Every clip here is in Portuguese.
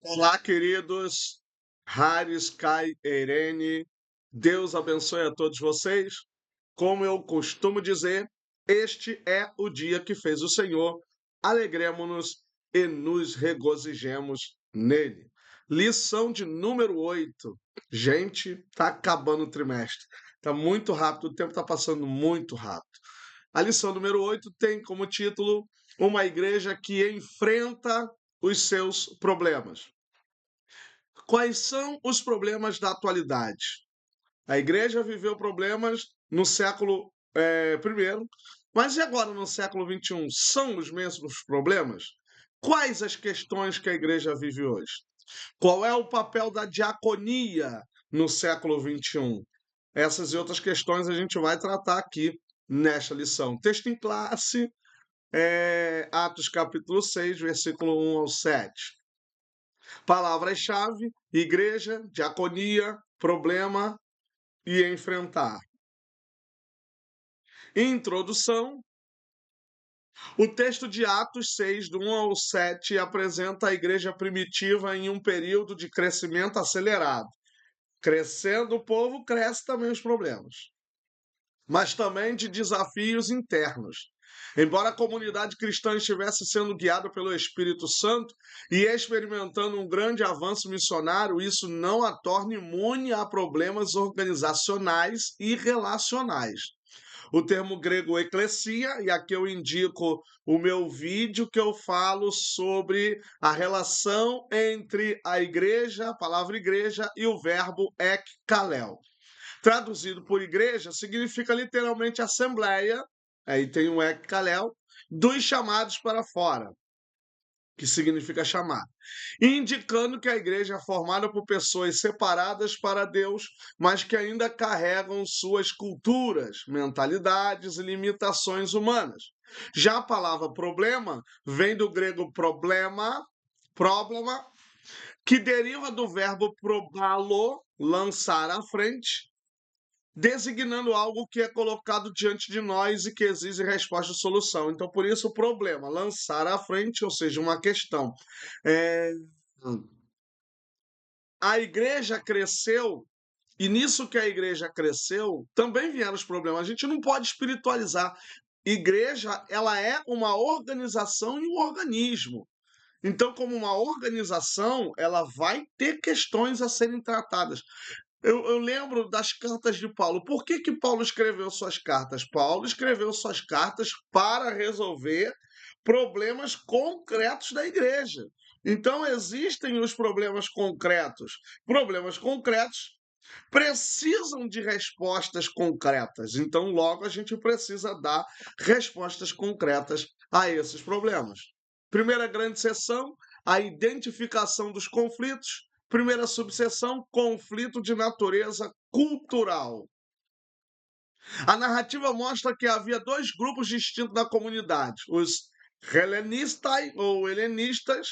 Olá, queridos. Haris, Kai, Irene. Deus abençoe a todos vocês. Como eu costumo dizer, este é o dia que fez o Senhor. Alegremo-nos e nos regozijemos nele. Lição de número 8. Gente, tá acabando o trimestre. Tá muito rápido, o tempo tá passando muito rápido. A lição número 8 tem como título Uma igreja que enfrenta os seus problemas. Quais são os problemas da atualidade? A igreja viveu problemas no século I, mas e agora no século XXI? São os mesmos problemas? Quais as questões que a igreja vive hoje? Qual é o papel da diaconia no século XXI? Essas e outras questões a gente vai tratar aqui nesta lição. Texto em classe, Atos capítulo 6, versículo 1 ao 7. Palavras-chave: igreja, diaconia, problema e enfrentar. Introdução. O texto de Atos 6, do 1 ao 7, apresenta a igreja primitiva em um período de crescimento acelerado. Crescendo o povo, cresce também os problemas, mas também de desafios internos. Embora a comunidade cristã estivesse sendo guiada pelo Espírito Santo e experimentando um grande avanço missionário, isso não a torna imune a problemas organizacionais e relacionais. O termo grego eclesia, e aqui eu indico o meu vídeo que eu falo sobre a relação entre a igreja, a palavra igreja, e o verbo ekkalel. Traduzido por igreja, significa literalmente assembleia, aí tem o ekkalel, dos chamados para fora, que significa chamar, indicando que a igreja é formada por pessoas separadas para Deus, mas que ainda carregam suas culturas, mentalidades e limitações humanas. Já a palavra problema vem do grego problema, que deriva do verbo probalo, lançar à frente, designando algo que é colocado diante de nós e que exige resposta e solução. Então, por isso, o problema, lançar à frente, ou seja, uma questão. É, A igreja cresceu, e nisso que a igreja cresceu, também vieram os problemas. A gente não pode espiritualizar. Igreja, ela é uma organização e um organismo. Então, como uma organização, ela vai ter questões a serem tratadas. Eu lembro das cartas de Paulo. Por que Paulo escreveu suas cartas? Paulo escreveu suas cartas para resolver problemas concretos da igreja. Então, existem os problemas concretos. Problemas concretos precisam de respostas concretas. Então, logo, a gente precisa dar respostas concretas a esses problemas. Primeira grande seção, a identificação dos conflitos. Primeira subseção, conflito de natureza cultural. A narrativa mostra que havia dois grupos distintos na comunidade: os helenistas ou helenistas,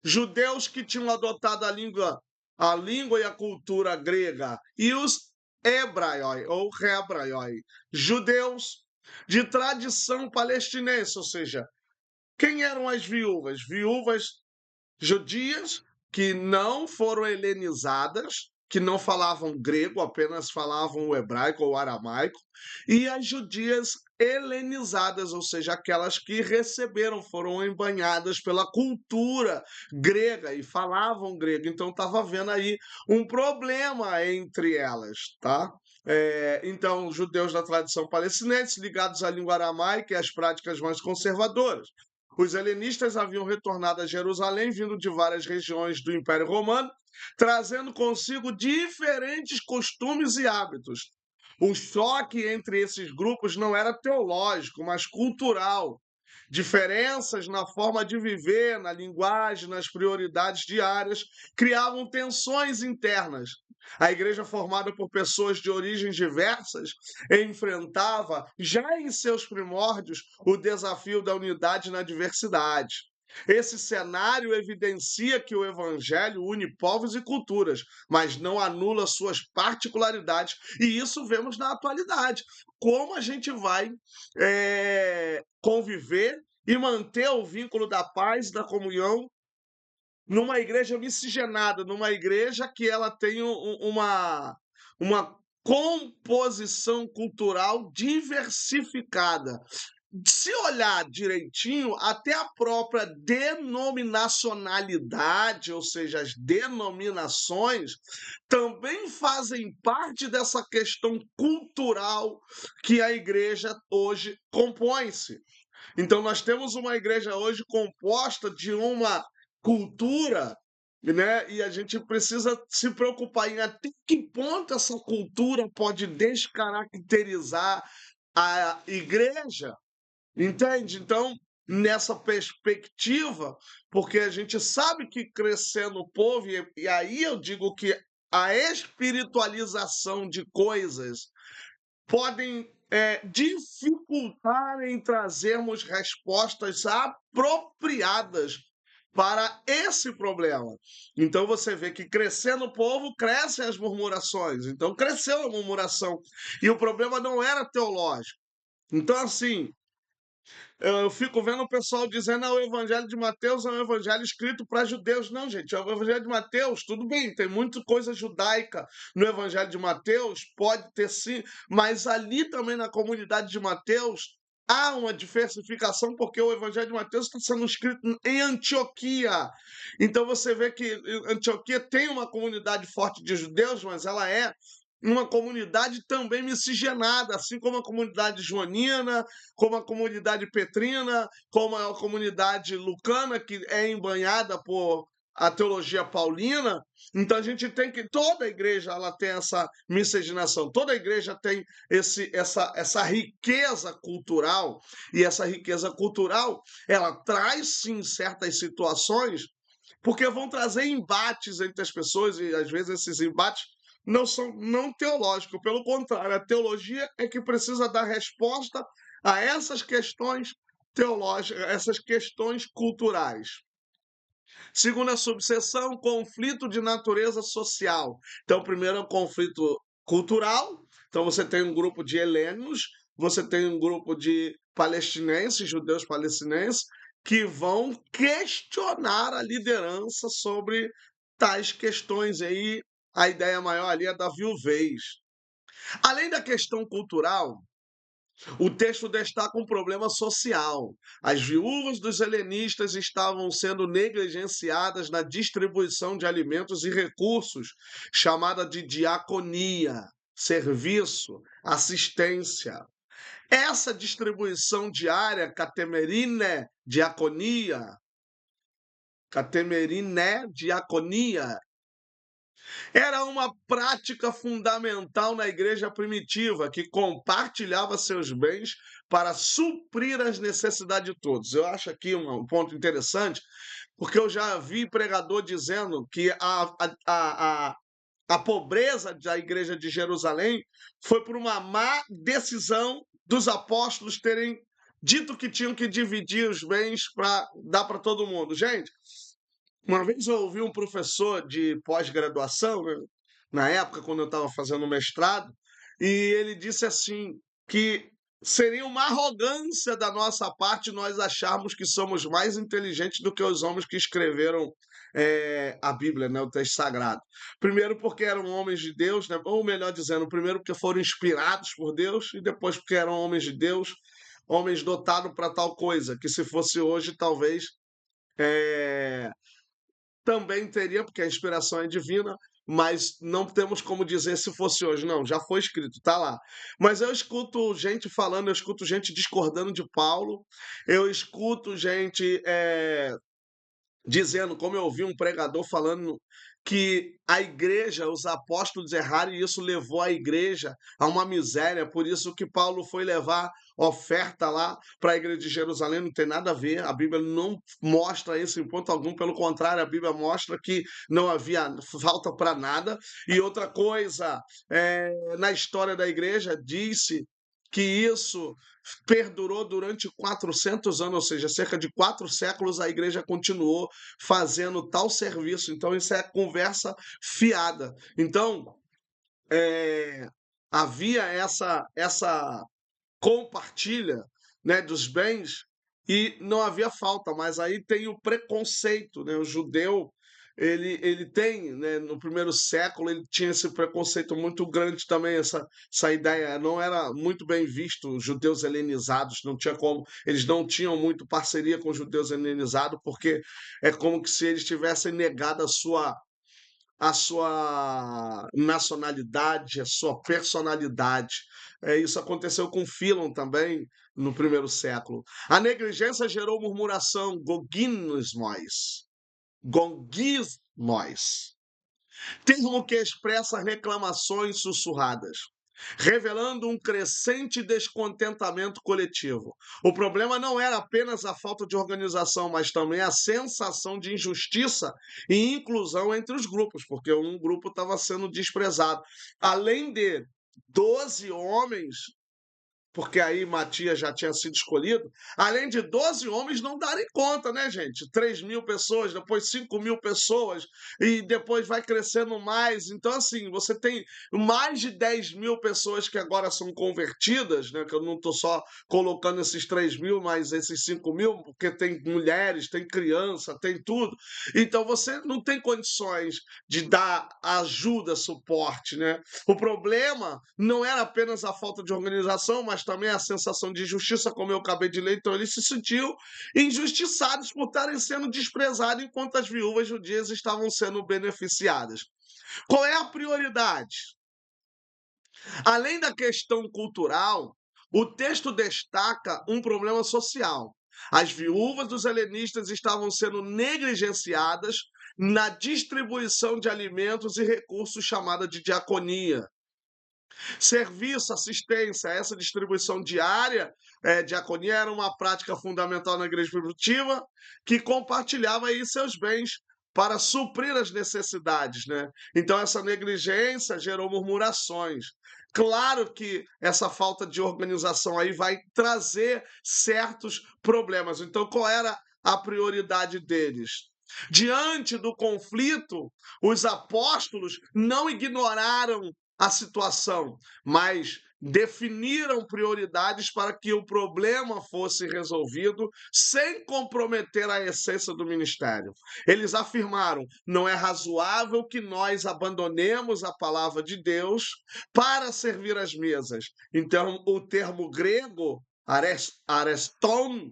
judeus que tinham adotado a língua e a cultura grega, e os hebraioi ou hebraioi, judeus de tradição palestinense, ou seja, quem eram as viúvas? Viúvas judias que não foram helenizadas, que não falavam grego, apenas falavam o hebraico ou o aramaico, e as judias helenizadas, ou seja, aquelas que receberam, foram embanhadas pela cultura grega e falavam grego. Então estava havendo aí um problema entre elas, tá? Então, judeus da tradição palestinense ligados à língua aramaica e às práticas mais conservadoras. Os helenistas haviam retornado a Jerusalém, vindo de várias regiões do Império Romano, trazendo consigo diferentes costumes e hábitos. O choque entre esses grupos não era teológico, mas cultural. Diferenças na forma de viver, na linguagem, nas prioridades diárias, criavam tensões internas. A igreja, formada por pessoas de origens diversas, enfrentava, já em seus primórdios, o desafio da unidade na diversidade. Esse cenário evidencia que o Evangelho une povos e culturas, mas não anula suas particularidades, e isso vemos na atualidade. Como a gente vai conviver e manter o vínculo da paz e da comunhão numa igreja miscigenada, numa igreja que ela tem uma composição cultural diversificada. Se olhar direitinho, até a própria denominacionalidade, ou seja, as denominações, também fazem parte dessa questão cultural que a igreja hoje compõe-se. Então, nós temos uma igreja hoje composta de uma cultura, né? E a gente precisa se preocupar em até que ponto essa cultura pode descaracterizar a igreja, entende? Então, nessa perspectiva, porque a gente sabe que crescendo o povo, e aí eu digo que a espiritualização de coisas podem dificultar em trazermos respostas apropriadas para esse problema. Então você vê que crescendo o povo, crescem as murmurações. Então cresceu a murmuração. E o problema não era teológico. Então, assim, eu fico vendo o pessoal dizendo que o Evangelho de Mateus é um evangelho escrito para judeus. Não, gente, o Evangelho de Mateus, tudo bem, tem muita coisa judaica no Evangelho de Mateus, pode ter sim, mas ali também na comunidade de Mateus há uma diversificação, porque o Evangelho de Mateus está sendo escrito em Antioquia. Então você vê que Antioquia tem uma comunidade forte de judeus, mas ela é uma comunidade também miscigenada, assim como a comunidade joanina, como a comunidade petrina, como a comunidade lucana, que é embanhada por a teologia paulina. Então a gente tem que toda a igreja ela tem essa miscigenação, toda a igreja tem essa riqueza cultural, e essa riqueza cultural ela traz sim certas situações, porque vão trazer embates entre as pessoas, e às vezes esses embates não são não teológicos, pelo contrário, a teologia é que precisa dar resposta a essas questões teológicas, essas questões culturais. Segunda subseção, conflito de natureza social. Então, primeiro é o conflito cultural. Então, você tem um grupo de helenos, você tem um grupo de palestinenses, judeus palestinenses, que vão questionar a liderança sobre tais questões aí. A ideia maior ali é da viuvez. Além da questão cultural, o texto destaca um problema social. As viúvas dos helenistas estavam sendo negligenciadas na distribuição de alimentos e recursos, chamada de diaconia, serviço, assistência. Essa distribuição diária, catemerine, diaconia, era uma prática fundamental na igreja primitiva, que compartilhava seus bens para suprir as necessidades de todos. Eu acho aqui um ponto interessante, porque eu já vi pregador dizendo que a pobreza da igreja de Jerusalém foi por uma má decisão dos apóstolos terem dito que tinham que dividir os bens para dar para todo mundo. Gente, uma vez eu ouvi um professor de pós-graduação, né, na época, quando eu estava fazendo mestrado, e ele disse assim, que seria uma arrogância da nossa parte nós acharmos que somos mais inteligentes do que os homens que escreveram a Bíblia, né, o texto sagrado. Primeiro porque eram homens de Deus, né, ou melhor dizendo, primeiro porque foram inspirados por Deus, e depois porque eram homens de Deus, homens dotados para tal coisa, que se fosse hoje, talvez eh, também teria, porque a inspiração é divina, mas não temos como dizer se fosse hoje. Não, já foi escrito, tá lá. Mas eu escuto gente falando, eu escuto gente discordando de Paulo, eu escuto gente dizendo, como eu ouvi um pregador falando, que a igreja, os apóstolos erraram e isso levou a igreja a uma miséria, por isso que Paulo foi levar oferta lá para a igreja de Jerusalém, não tem nada a ver, a Bíblia não mostra isso em ponto algum, pelo contrário, a Bíblia mostra que não havia falta para nada. E outra coisa, na história da igreja, disse que isso perdurou durante 400 anos, ou seja, cerca de 4 séculos a igreja continuou fazendo tal serviço. Então, isso é conversa fiada. Então, havia essa compartilha, né, dos bens e não havia falta, mas aí tem o preconceito, né? O judeu ele tem, né, no primeiro século, ele tinha esse preconceito muito grande também, essa ideia, não era muito bem visto os judeus helenizados, não tinha como, eles não tinham muito parceria com os judeus helenizados, porque é como que se eles tivessem negado a sua nacionalidade, a sua personalidade. Isso aconteceu com Philon também, no primeiro século. A negligência gerou murmuração, gonguismos, termo que expressa reclamações sussurradas, revelando um crescente descontentamento coletivo. O problema não era apenas a falta de organização, mas também a sensação de injustiça e inclusão entre os grupos, porque um grupo estava sendo desprezado. Além de 12 homens, porque aí Matias já tinha sido escolhido, além de 12 homens não darem conta, né, gente? 3.000 pessoas, depois 5.000 pessoas, e depois vai crescendo mais. Então, assim, você tem mais de 10.000 pessoas que agora são convertidas, né? Que eu não estou só colocando esses 3.000, mas esses 5.000, porque tem mulheres, tem criança, tem tudo. Então, você não tem condições de dar ajuda, suporte, né? O problema não era apenas a falta de organização, mas também a sensação de injustiça, como eu acabei de ler. Então, eles se sentiam injustiçados por estarem sendo desprezados enquanto as viúvas judias estavam sendo beneficiadas. Qual é a prioridade? Além da questão cultural, o texto destaca um problema social. As viúvas dos helenistas estavam sendo negligenciadas na distribuição de alimentos e recursos chamada de diaconia. Serviço, assistência, essa distribuição diária, diaconia era uma prática fundamental na igreja primitiva, que compartilhava aí seus bens para suprir as necessidades, né? Então essa negligência gerou murmurações. Claro que essa falta de organização aí vai trazer certos problemas. Então qual era a prioridade deles? Diante do conflito, os apóstolos não ignoraram a situação, mas definiram prioridades para que o problema fosse resolvido sem comprometer a essência do ministério. Eles afirmaram: não é razoável que nós abandonemos a palavra de Deus para servir as mesas. Então, o termo grego, areston,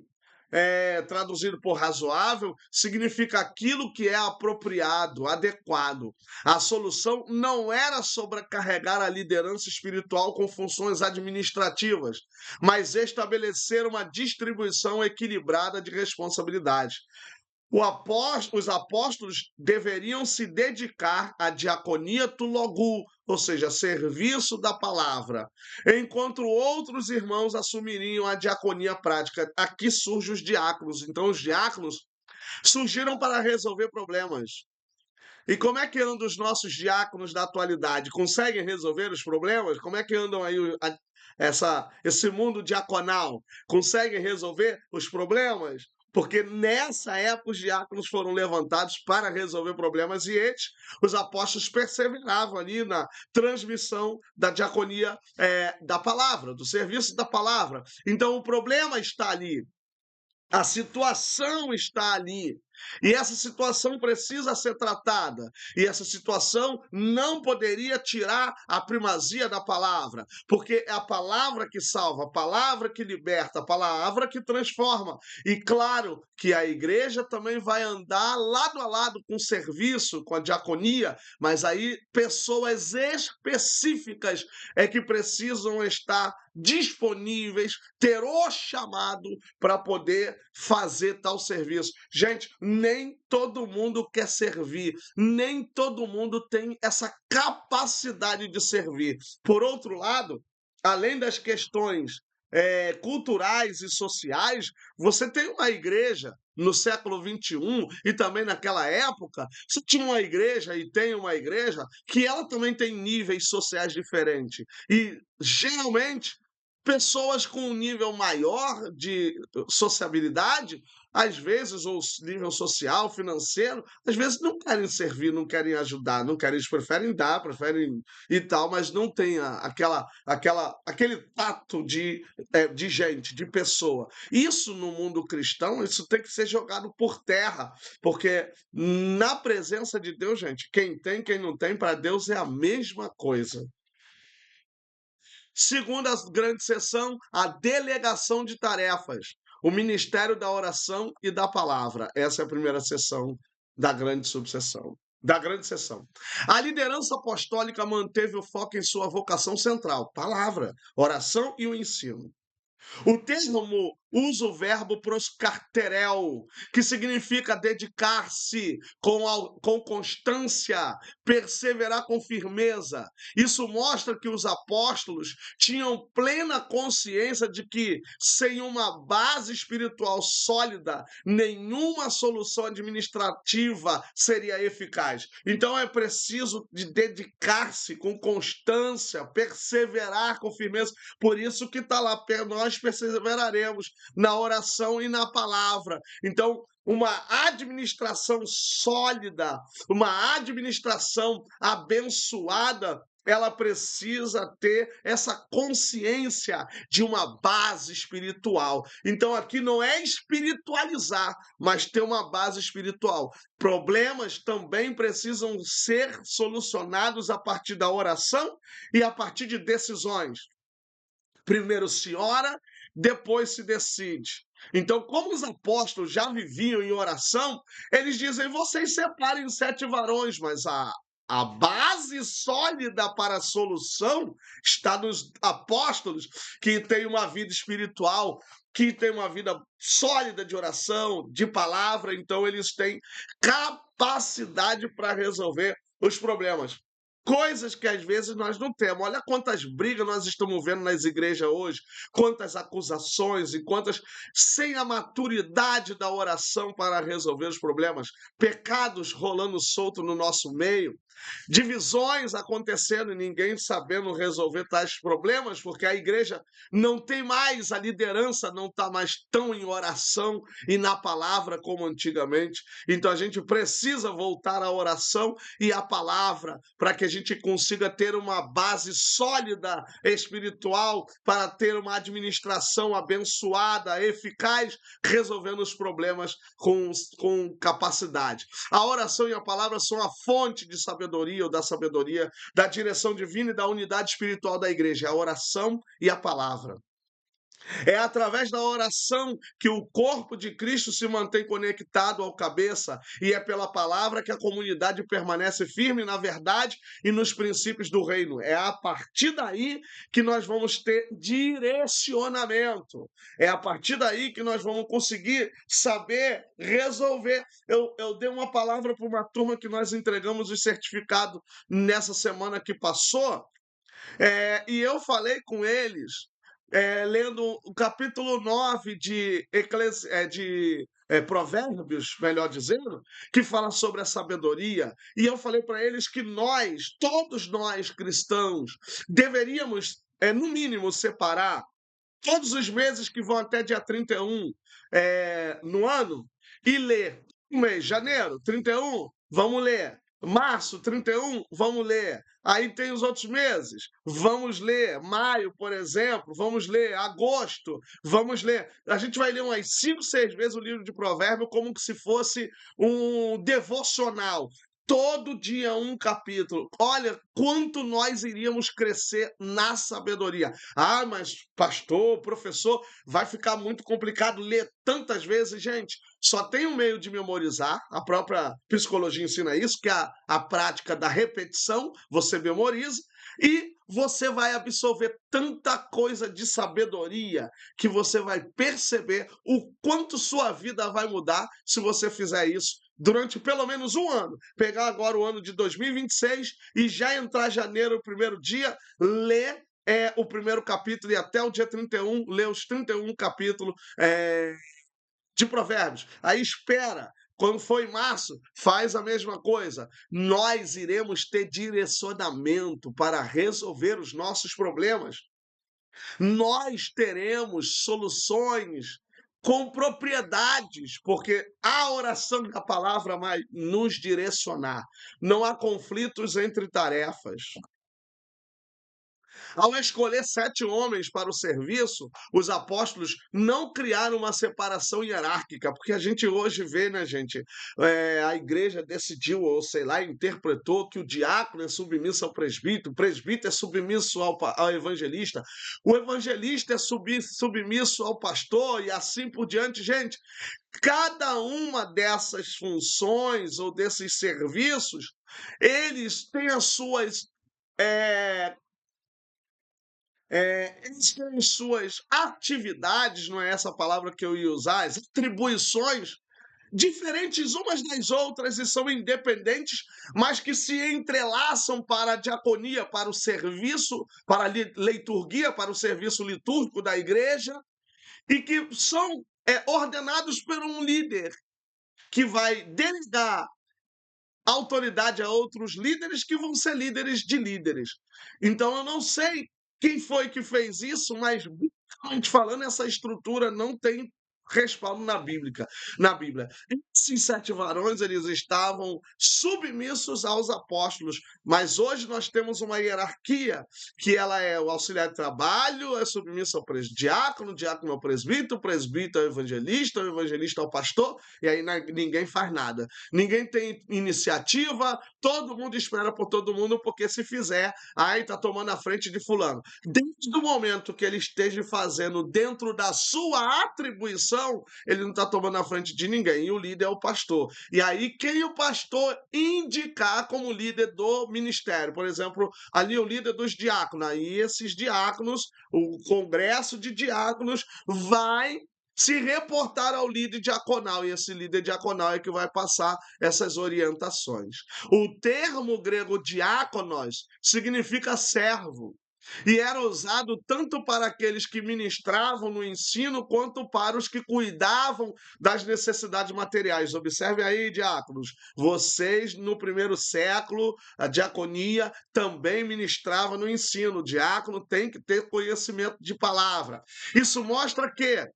traduzido por razoável, significa aquilo que é apropriado, adequado. A solução não era sobrecarregar a liderança espiritual com funções administrativas, mas estabelecer uma distribuição equilibrada de responsabilidades. Os apóstolos deveriam se dedicar à diaconia tu logu, ou seja, serviço da palavra, enquanto outros irmãos assumiriam a diaconia prática. Aqui surgem os diáconos. Então, os diáconos surgiram para resolver problemas. E como é que andam os nossos diáconos da atualidade? Conseguem resolver os problemas? Como é que andam aí esse mundo diaconal? Conseguem resolver os problemas? Porque nessa época os diáconos foram levantados para resolver problemas e eles, os apóstolos, perseveravam ali na transmissão da diaconia, da palavra, do serviço da palavra. Então o problema está ali. A situação está ali. E essa situação precisa ser tratada. E essa situação não poderia tirar a primazia da palavra, porque é a palavra que salva, a palavra que liberta, a palavra que transforma. E claro que a igreja também vai andar lado a lado com o serviço, com a diaconia, mas aí pessoas específicas é que precisam estar disponíveis, ter o chamado para poder fazer tal serviço. Gente, nem todo mundo quer servir, nem todo mundo tem essa capacidade de servir. Por outro lado, além das questões culturais e sociais, você tem uma igreja no século XXI e também naquela época, você tinha uma igreja e tem uma igreja que ela também tem níveis sociais diferentes. E geralmente Pessoas com um nível maior de sociabilidade, às vezes, ou nível social, financeiro, às vezes não querem servir, não querem ajudar, não querem, eles preferem dar, preferem e tal, mas não tem aquele tato de gente, de pessoa. Isso no mundo cristão, isso tem que ser jogado por terra, porque na presença de Deus, gente, quem tem, quem não tem, para Deus é a mesma coisa. Segunda grande sessão, a delegação de tarefas, o ministério da oração e da palavra. Essa é a primeira sessão da grande subseção, da grande sessão. A liderança apostólica manteve o foco em sua vocação central, palavra, oração e o ensino. O termo usa o verbo proscarterel, que significa dedicar-se com constância, perseverar com firmeza. Isso mostra que os apóstolos tinham plena consciência de que, sem uma base espiritual sólida, nenhuma solução administrativa seria eficaz. Então é preciso de dedicar-se com constância, perseverar com firmeza. Por isso que está lá, nós perseveraremos na oração e na palavra. Então, uma administração sólida, uma administração abençoada, ela precisa ter essa consciência de uma base espiritual. Então, aqui não é espiritualizar, mas ter uma base espiritual. Problemas também precisam ser solucionados a partir da oração e a partir de decisões. Primeiro se ora, depois se decide. Então, como os apóstolos já viviam em oração, eles dizem: vocês separem 7 varões, mas a base sólida para a solução está nos apóstolos, que têm uma vida espiritual, que têm uma vida sólida de oração, de palavra, então eles têm capacidade para resolver os problemas. Coisas que às vezes nós não temos. Olha quantas brigas nós estamos vendo nas igrejas hoje, quantas acusações e quantas sem a maturidade da oração para resolver os problemas, pecados rolando solto no nosso meio, divisões acontecendo e ninguém sabendo resolver tais problemas, porque a igreja não tem mais, a liderança não está mais tão em oração e na palavra como antigamente. Então a gente precisa voltar à oração e à palavra para que a gente consiga ter uma base sólida espiritual, para ter uma administração abençoada, eficaz, resolvendo os problemas com capacidade. A oração e a palavra são a fonte de sabedoria ou da sabedoria, da direção divina e da unidade espiritual da igreja, a oração e a palavra. É através da oração que o corpo de Cristo se mantém conectado ao cabeça, e é pela palavra que a comunidade permanece firme na verdade e nos princípios do reino. É a partir daí que nós vamos ter direcionamento. É a partir daí que nós vamos conseguir saber resolver. Eu dei uma palavra para uma turma que nós entregamos o certificado nessa semana que passou, e eu falei com eles, lendo o capítulo 9 de Provérbios, melhor dizendo, que fala sobre a sabedoria. E eu falei para eles que nós, todos nós cristãos, deveríamos, no mínimo, separar todos os meses que vão até dia 31 no ano e ler. Um mês, janeiro, 31, vamos ler. Março, 31, vamos ler. Aí tem os outros meses, vamos ler. Maio, por exemplo, vamos ler. Agosto, vamos ler. A gente vai ler umas 5, 6 vezes o livro de Provérbios como se fosse um devocional. Todo dia um capítulo. Olha quanto nós iríamos crescer na sabedoria. Ah, mas pastor, professor, vai ficar muito complicado ler tantas vezes. Gente, só tem um meio de memorizar. A própria psicologia ensina isso, que é a prática da repetição. Você memoriza e você vai absorver tanta coisa de sabedoria que você vai perceber o quanto sua vida vai mudar se você fizer isso durante pelo menos um ano. Pegar agora o ano de 2026 e já entrar janeiro, o primeiro dia, ler o primeiro capítulo e até o dia 31, ler os 31 capítulos de Provérbios. Aí espera. Quando for em março, faz a mesma coisa. Nós iremos ter direcionamento para resolver os nossos problemas. Nós teremos soluções com propriedades, porque a oração da palavra vai nos direcionar. Não há conflitos entre tarefas. Ao escolher 7 homens para o serviço, os apóstolos não criaram uma separação hierárquica, porque a gente hoje vê, né, gente, a igreja decidiu, ou sei lá, interpretou que o diácono é submisso ao presbítero, o presbítero é submisso ao evangelista, o evangelista é submisso ao pastor e assim por diante. Gente, cada uma dessas funções ou desses serviços, eles têm as suas eh, eles têm suas atividades, não é essa palavra que eu ia usar, as atribuições diferentes umas das outras e são independentes, mas que se entrelaçam para a diaconia, para o serviço, para a liturgia, para o serviço litúrgico da igreja, e que são ordenados por um líder que vai delegar autoridade a outros líderes que vão ser líderes de líderes. Então eu não sei quem foi que fez isso, mas biblicamente falando, essa estrutura não tem respaldo na Bíblia. Esses 7 varões, eles estavam submissos aos apóstolos, mas hoje nós temos uma hierarquia, que ela é o auxiliar de trabalho, é submisso ao diácono, o diácono ao presbítero, o presbítero ao evangelista, o evangelista ao pastor, e aí ninguém faz nada. Ninguém tem iniciativa, todo mundo espera por todo mundo, porque se fizer, aí tá tomando a frente de fulano. Desde o momento que ele esteja fazendo dentro da sua atribuição, ele não está tomando a frente de ninguém, e o líder é o pastor. E aí, quem o pastor indicar como líder do ministério, por exemplo, ali o líder dos diáconos, aí esses diáconos, o congresso de diáconos vai se reportar ao líder diaconal, e esse líder diaconal é que vai passar essas orientações. O termo grego diáconos significa servo, e era usado tanto para aqueles que ministravam no ensino, quanto para os que cuidavam das necessidades materiais. Observe aí, diáconos, vocês no primeiro século, a diaconia também ministrava no ensino. O diácono tem que ter conhecimento de palavra. Isso mostra que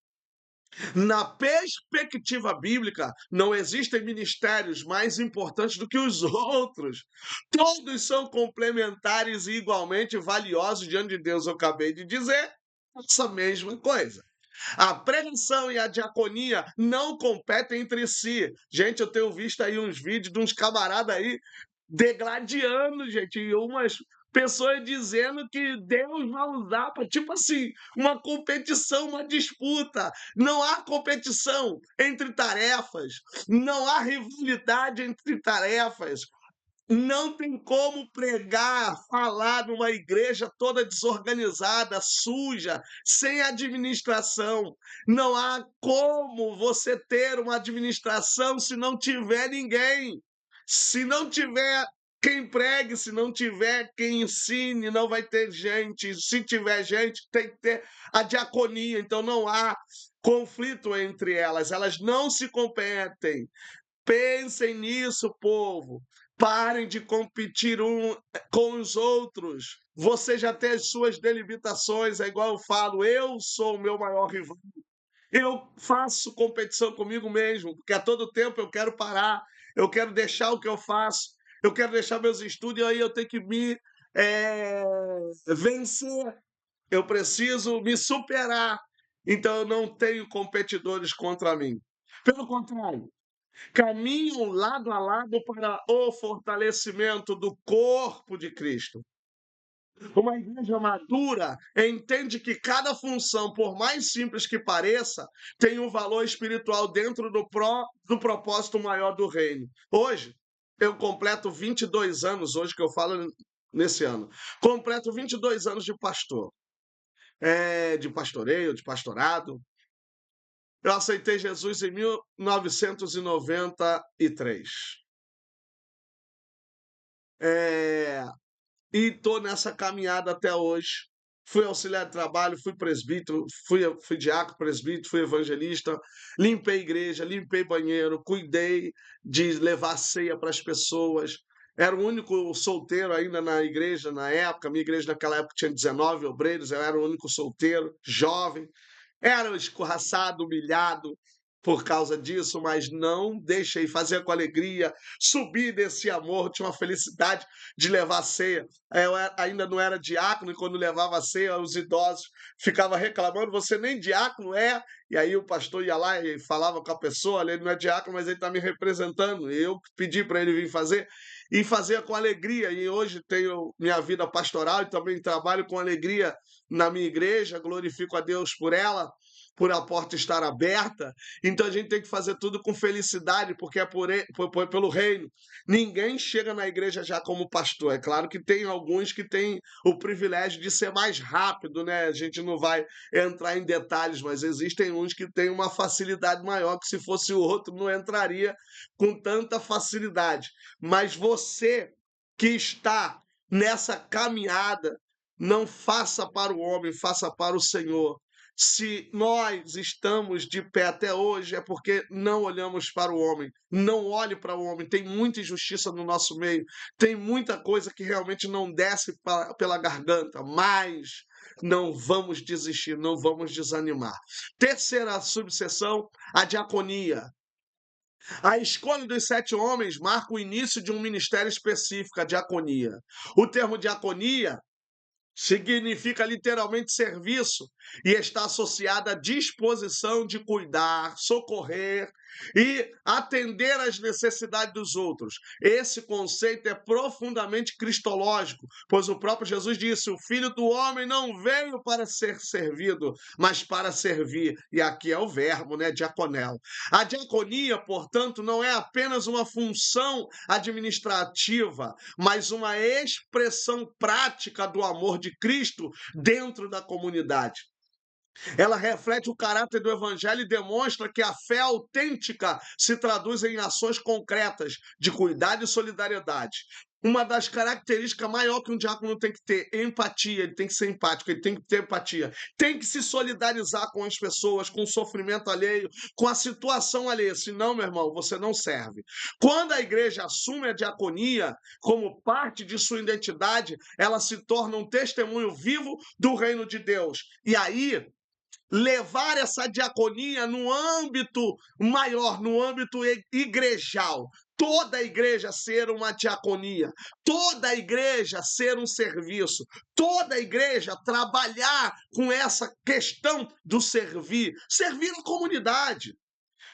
na perspectiva bíblica, não existem ministérios mais importantes do que os outros. Todos são complementares e igualmente valiosos diante de Deus. Eu acabei de dizer essa mesma coisa. A pregação e a diaconia não competem entre si. Gente, eu tenho visto aí uns vídeos de uns camaradas aí degladiando, gente, e umas pessoas dizendo que Deus vai usar para, tipo assim, uma competição, uma disputa. Não há competição entre tarefas, não há rivalidade entre tarefas. Não tem como pregar, falar numa igreja toda desorganizada, suja, sem administração. Não há como você ter uma administração se não tiver ninguém. Se não tiver quem pregue, se não tiver quem ensine, não vai ter gente. Se tiver gente, tem que ter a diaconia. Então não há conflito entre elas não se competem. Pensem nisso, povo. Parem de competir com os outros. Você já tem as suas delimitações, é igual eu falo, eu sou o meu maior rival. Eu faço competição comigo mesmo, porque a todo tempo eu quero parar, eu quero deixar o que eu faço, eu quero deixar meus estudos, e aí eu tenho que me vencer, eu preciso me superar. Então eu não tenho competidores contra mim. Pelo contrário, caminham lado a lado para o fortalecimento do corpo de Cristo. Uma igreja madura entende que cada função, por mais simples que pareça, tem um valor espiritual dentro do propósito maior do reino. Hoje, eu completo 22 anos, hoje que eu falo nesse ano, completo 22 anos de pastor, de pastoreio, de pastorado. Eu aceitei Jesus em 1993. É, e estou nessa caminhada até hoje. Fui auxiliar de trabalho, fui presbítero, fui diácono, presbítero, fui evangelista, limpei igreja, limpei banheiro, cuidei de levar ceia para as pessoas. era o único solteiro ainda na igreja na época. Minha igreja naquela época tinha 19 obreiros, eu era o único solteiro, jovem. Era escorraçado, humilhado por causa disso, mas não deixei, fazia com alegria, subi desse amor, tinha uma felicidade de levar a ceia. Ainda não era diácono, e quando levava a ceia, os idosos ficavam reclamando: você nem diácono é? E aí o pastor ia lá e falava com a pessoa: ele não é diácono, mas ele está me representando. E eu pedi para ele vir fazer, e fazia com alegria. E hoje tenho minha vida pastoral e também trabalho com alegria na minha igreja, glorifico a Deus por ela, por a porta estar aberta. Então a gente tem que fazer tudo com felicidade, porque é pelo reino. Ninguém chega na igreja já como pastor. É claro que tem alguns que têm o privilégio de ser mais rápido, né? A gente não vai entrar em detalhes, mas existem uns que têm uma facilidade maior, que se fosse o outro não entraria com tanta facilidade. Mas você que está nessa caminhada, não faça para o homem, faça para o Senhor. Se nós estamos de pé até hoje, é porque não olhamos para o homem. Não olhe para o homem. Tem muita injustiça no nosso meio. Tem muita coisa que realmente não desce pela garganta. Mas não vamos desistir, não vamos desanimar. Terceira subseção, a diaconia. A escolha dos 7 homens marca o início de um ministério específico, a diaconia. O termo diaconia significa literalmente serviço e está associada à disposição de cuidar, socorrer e atender às necessidades dos outros. Esse conceito é profundamente cristológico, pois o próprio Jesus disse: o Filho do Homem não veio para ser servido, mas para servir. E aqui é o verbo, né, diaconel. A diaconia, portanto, não é apenas uma função administrativa, mas uma expressão prática do amor de Cristo dentro da comunidade. Ela reflete o caráter do evangelho e demonstra que a fé autêntica se traduz em ações concretas de cuidado e solidariedade. Uma das características maior que um diácono tem que ter é empatia, ele tem que ser empático, ele tem que ter empatia, tem que se solidarizar com as pessoas, com o sofrimento alheio, com a situação alheia, senão, meu irmão, você não serve. Quando a igreja assume a diaconia como parte de sua identidade, ela se torna um testemunho vivo do reino de Deus. E aí, levar essa diaconia no âmbito maior, no âmbito igrejal. Toda a igreja ser uma diaconia, toda a igreja ser um serviço, toda a igreja trabalhar com essa questão do servir, servir a comunidade,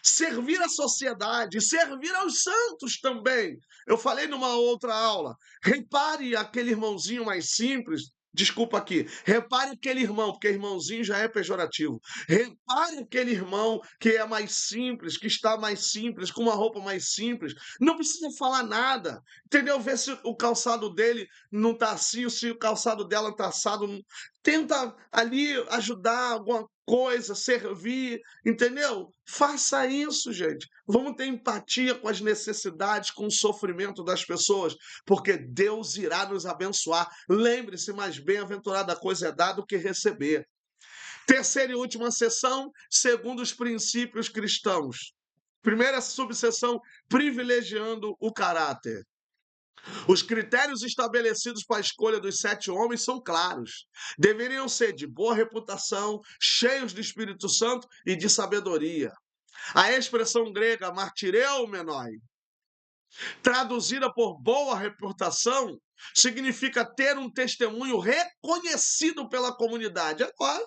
servir a sociedade, servir aos santos também. Eu falei numa outra aula, repare aquele irmãozinho mais simples. Desculpa aqui. Repare aquele irmão, porque irmãozinho já é pejorativo. Repare aquele irmão que é mais simples, que está mais simples, com uma roupa mais simples. Não precisa falar nada, entendeu? Ver se o calçado dele não está assim, se o calçado dela está assado. Tenta ali ajudar alguma coisa, servir, entendeu? Faça isso, gente. Vamos ter empatia com as necessidades, com o sofrimento das pessoas, porque Deus irá nos abençoar. Lembre-se, mais bem-aventurada a coisa é dar do que receber. Terceira e última seção, segundo os princípios cristãos. Primeira subseção, privilegiando o caráter. Os critérios estabelecidos para a escolha dos 7 homens são claros. Deveriam ser de boa reputação, cheios do Espírito Santo e de sabedoria. A expressão grega martireumenoi, traduzida por boa reputação, significa ter um testemunho reconhecido pela comunidade. Agora,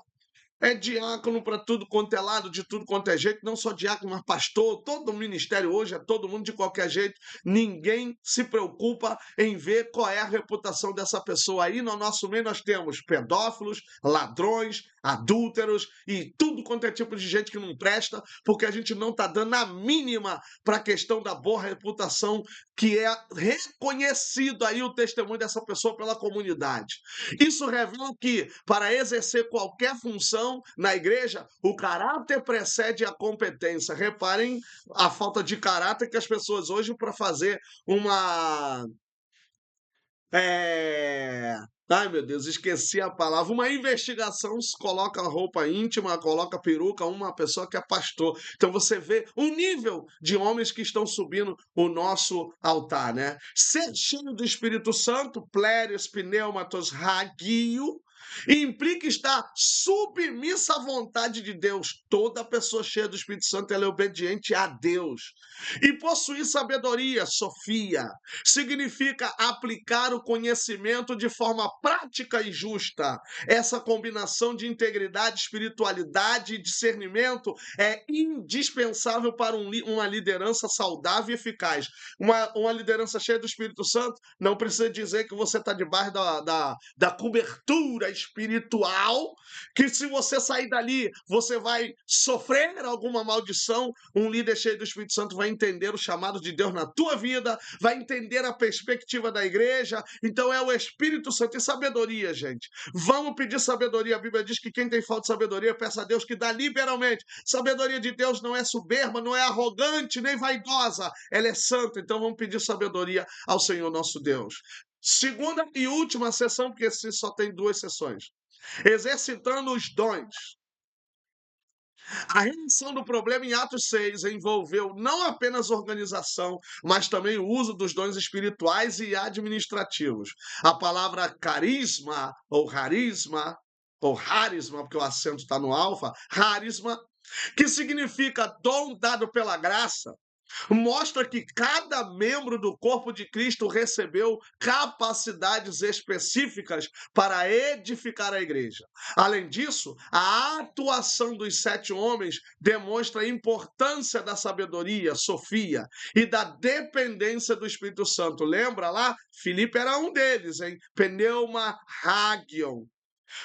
é diácono para tudo quanto é lado, de tudo quanto é jeito, não só diácono, mas pastor, todo o ministério hoje é todo mundo de qualquer jeito. Ninguém se preocupa em ver qual é a reputação dessa pessoa. Aí no nosso meio nós temos pedófilos, ladrões, adúlteros e tudo quanto é tipo de gente que não presta, porque a gente não está dando a mínima para a questão da boa reputação, que é reconhecido aí o testemunho dessa pessoa pela comunidade. Isso revela que, para exercer qualquer função na igreja, o caráter precede a competência. Reparem a falta de caráter que as pessoas hoje, para fazer Ai, meu Deus, esqueci a palavra. Uma investigação, se coloca roupa íntima, coloca peruca, uma pessoa que é pastor. Então você vê o nível de homens que estão subindo o nosso altar, né? Ser cheio do Espírito Santo, plérios, pneumatos, hagio, implica estar submissa à vontade de Deus. Toda pessoa cheia do Espírito Santo, ela é obediente a Deus. E possuir sabedoria, Sofia, significa aplicar o conhecimento de forma prática e justa. Essa combinação de integridade, espiritualidade e discernimento é indispensável para uma liderança saudável e eficaz. Uma liderança cheia do Espírito Santo não precisa dizer que você está debaixo da cobertura espiritual, que se você sair dali, você vai sofrer alguma maldição. Um líder cheio do Espírito Santo vai entender o chamado de Deus na tua vida, vai entender a perspectiva da igreja. Então é o Espírito Santo e sabedoria, gente. Vamos pedir sabedoria. A Bíblia diz que quem tem falta de sabedoria, peça a Deus que dá liberalmente. Sabedoria de Deus não é soberba, não é arrogante, nem vaidosa. Ela é santa. Então vamos pedir sabedoria ao Senhor nosso Deus. Segunda e última sessão, porque esse só tem 2 sessões. Exercitando os dons. A remissão do problema em Atos 6 envolveu não apenas organização, mas também o uso dos dons espirituais e administrativos. A palavra carisma, ou harisma, porque o acento está no alfa, harisma, que significa dom dado pela graça, mostra que cada membro do corpo de Cristo recebeu capacidades específicas para edificar a igreja. Além disso, a atuação dos 7 homens demonstra a importância da sabedoria, Sofia, e da dependência do Espírito Santo. Lembra lá? Filipe era um deles, hein? Pneuma Hagion.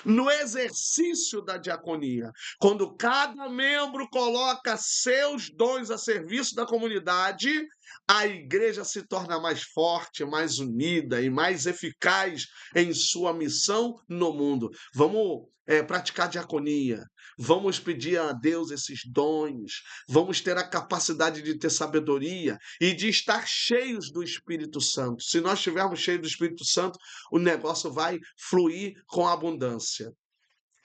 No exercício da diaconia, quando cada membro coloca seus dons a serviço da comunidade, a igreja se torna mais forte, mais unida e mais eficaz em sua missão no mundo. Vamos praticar diaconia, vamos pedir a Deus esses dons, vamos ter a capacidade de ter sabedoria e de estar cheios do Espírito Santo. Se nós estivermos cheios do Espírito Santo, o negócio vai fluir com abundância.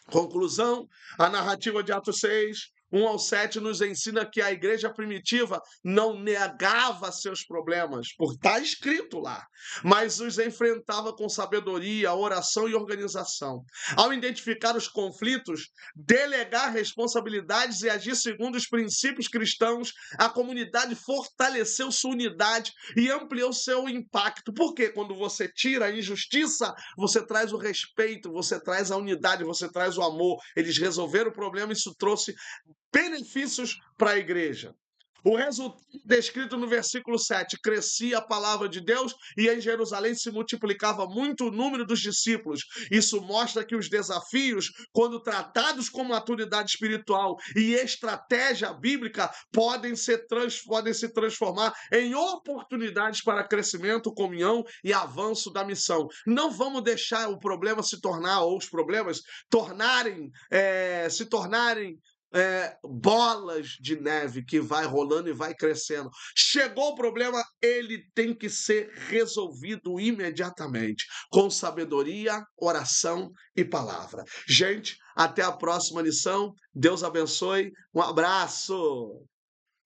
Conclusão, a narrativa de Atos 6, 1 ao 7, nos ensina que a igreja primitiva não negava seus problemas, porque está escrito lá, mas os enfrentava com sabedoria, oração e organização. Ao identificar os conflitos, delegar responsabilidades e agir segundo os princípios cristãos, a comunidade fortaleceu sua unidade e ampliou seu impacto. Porque quando você tira a injustiça, você traz o respeito, você traz a unidade, você traz o amor. Eles resolveram o problema, isso trouxe benefícios para a igreja. O resultado descrito no versículo 7, crescia a palavra de Deus e em Jerusalém se multiplicava muito o número dos discípulos. Isso mostra que os desafios, quando tratados com maturidade espiritual e estratégia bíblica, podem se transformar em oportunidades para crescimento, comunhão e avanço da missão. Não vamos deixar o problema se tornar, ou os problemas se tornarem bolas de neve que vai rolando e vai crescendo. Chegou o problema, ele tem que ser resolvido imediatamente, com sabedoria, oração e palavra. Gente, até a próxima lição. Deus abençoe. Um abraço.